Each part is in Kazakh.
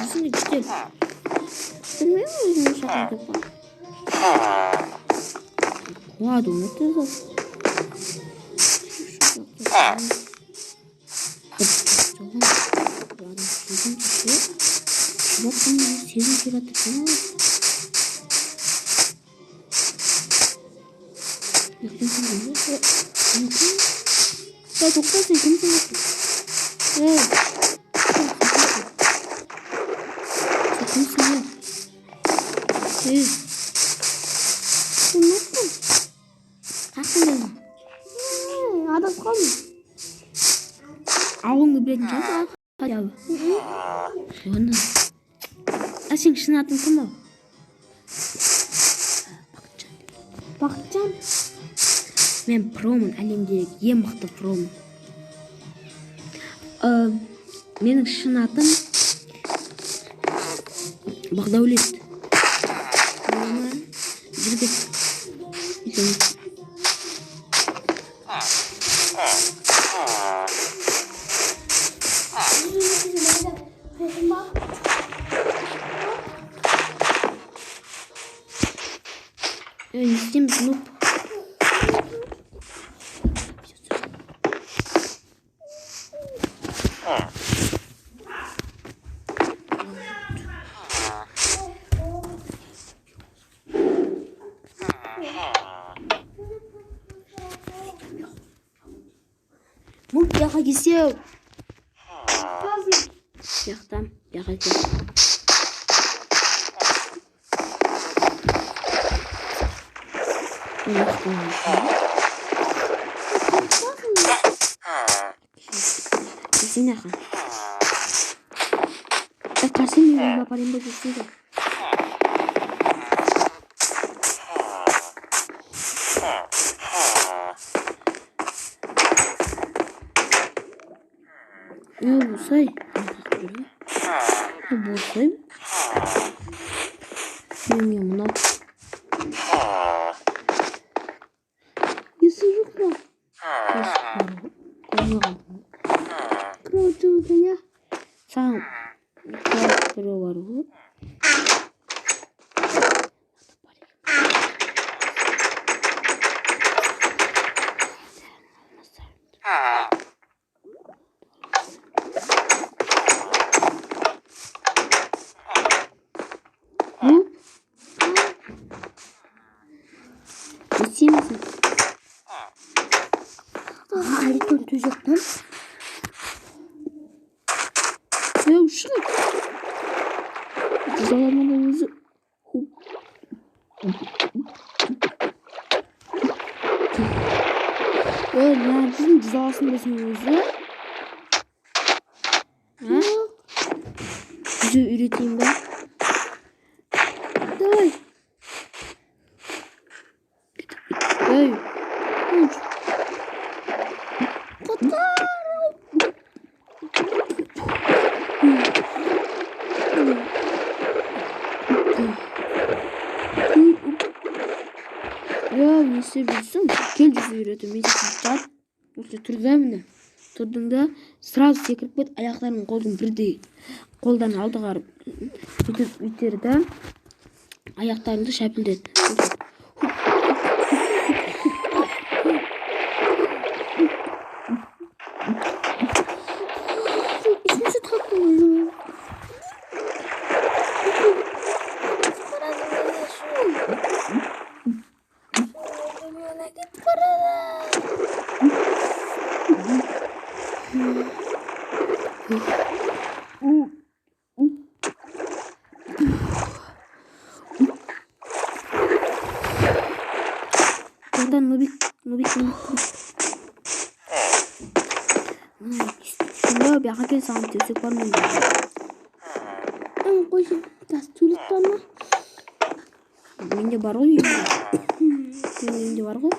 무슨 일 진짜 왜 이런 샷을 봐? 와 너무 뜨거. 저건 나는 세상이지? 주먹하면 세상이 같았구나. 이렇게 생겼네? 나 독사생 검색할게. 왜? 저 검색해. 왜? 좀 높고. 가끔 되나? 알았어. Augen geblieben, ja. Sonne. Asing şınatın tamam. Bakacağım. Ben pro'mun, әлемдегі ең мықты pro'mun. Менің шын атым Бақдаулет. Жігіт. Не істейміз, нұп. Бұл яға кесеу. Яқтам, яға кесеу. Kesini akan. Kasih nih baparin begitu deh. Ya busay. Busay. Bilmiyorum lan. Yusuf mu? Kırıcı ya. Sen kırı var bu. Geçeyim misin? Ali döndürecek lan. Ya şuna. Zamanımızı. Ya bizim cezasını besliyoruz. Ha? Güzel üreteyim ben. Day. Hey. Uç. Katar. Ya ne seviyorsun? Gel cüzü üretim. Neyse tutacağım. Yoksa turda Turduğunda sırası sekirip bet ayaklarımın kolun birde koldan aldılar. Bitirdi. Ayaklarımda şapildi. İsmisi takmıyor. Buradan nubik. Şunu bir hakikaten sanat yüksek var mı? Ben koşayım. Tas tulit bana. Bence var o ya. Bence var o.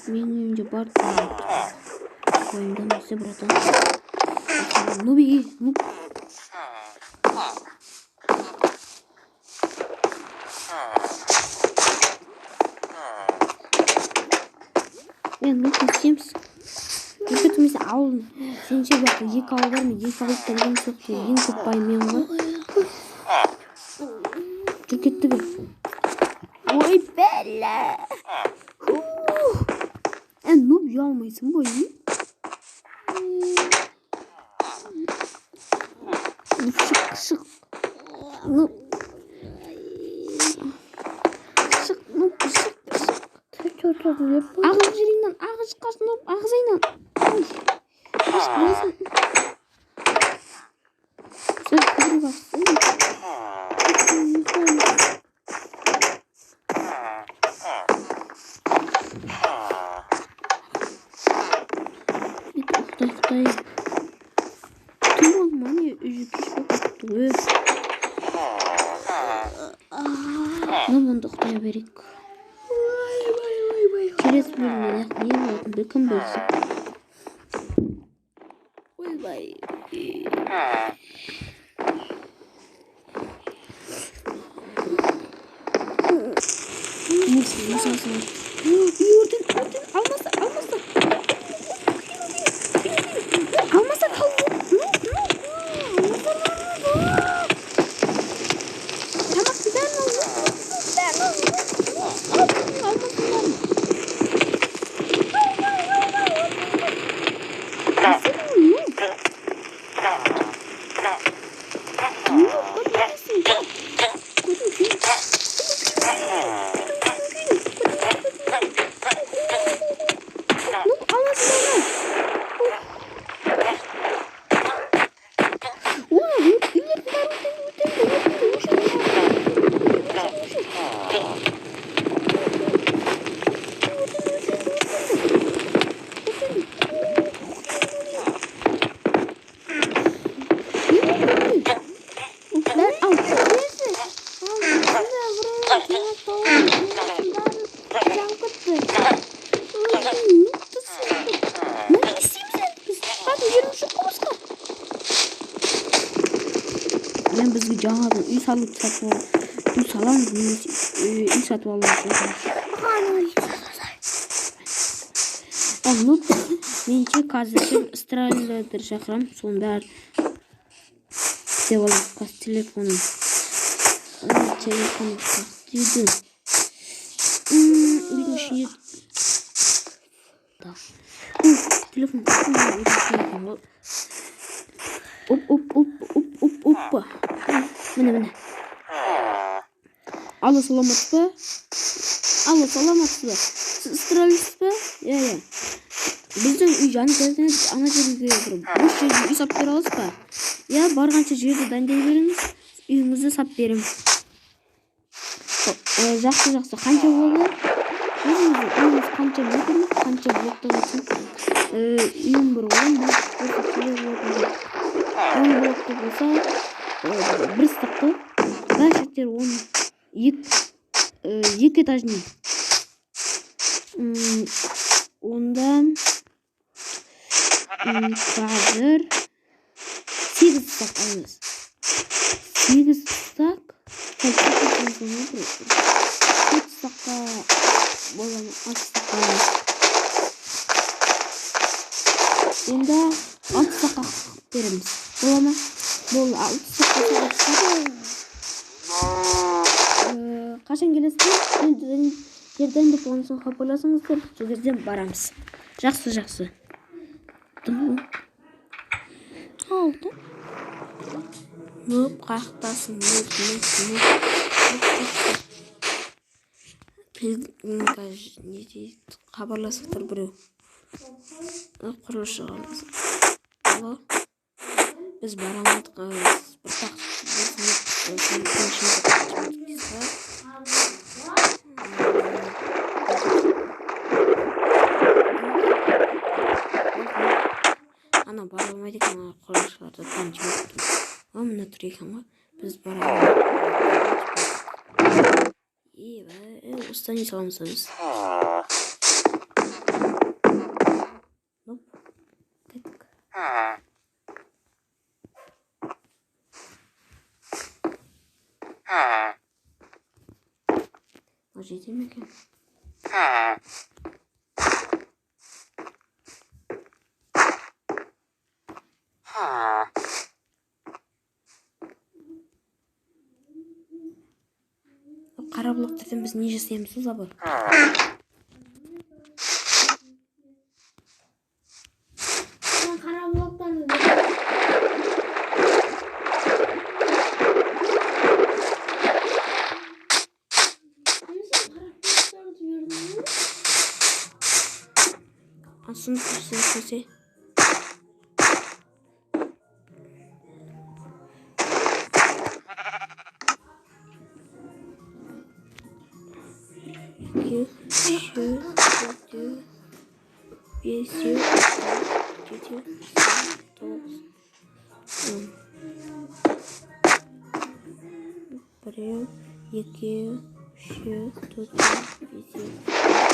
Bence var. Oyundan nasıl buradan? Nubi. Мен не істейміз? Өкітіміз ауыл. Сенше бақы екі ауыл бар ма? Екі ауылдан ең соқты, ең көп бай мен ғой. Жүркеттігі. Ой, бәлі. Нұп ұялмайсың бой. Шық. Нұп. Ағыз жеріңнен, ағыз шыққасын оп, ағыз айнан. Сәл көбірек ақсын. Құтай. Түн болма не өзі кеш бақытты өз. Наманды құтая берек. Келесі бөлімде не болатынды кім білсін. Ойбай. Мысалсын. Үйірден, алмаса. Алмаса қалды. Тамақты бәрін мен бізге жаңадан үй салып үй саламыз немесе үй сатып аламыз. Менше қазір стройлерді шақырам, соның бәрі істеп алам. Қазір телефоным дейді. Үйдің ішінде телефон оппа. Міне. Алла саламатсыз ба? Сіз ба? Иә. Біздің үй жаны кезден ана жерге бос жерге үй сап бере аласыз ба? Иә, барғанша жерді дайындай беріңіз, үйіңізді сап берем. Жақсы. Қанша болды? Үйіңіз қанша метр, қанша блокта болсын? Үйім бір 10 блокта болса, бір стақты, бәшіктер 2 этажный. Онда қазір 8 стак алыңыз. 8 стак. 4 стакқа боламын, 6 стакқа. Онда 6 стакқа береміз. Бола ма? Бол 6 стакқа. Қашан келесіздер? Жерден деп онысын хабарласыңыздар, сол жерден барамыз. Жақсы. Алды. Нұп қақтасын. Не дейді? Хабарласыңыздар біреу. Құрылысшы қалды. Біз барамадық. Бір ана бара алмайды екен, құрылысшыларды танып мына тұр екен ғой. Біз барамыз. Осыдан үй саламыз біз. Жете ме екен? Zaten biz ne жасаймыз o zaman? Kara bloktan Aslında sesi. İki, üç, dört, beş, yedi, dokuz, on. Bir, iki, üç, dört, beş,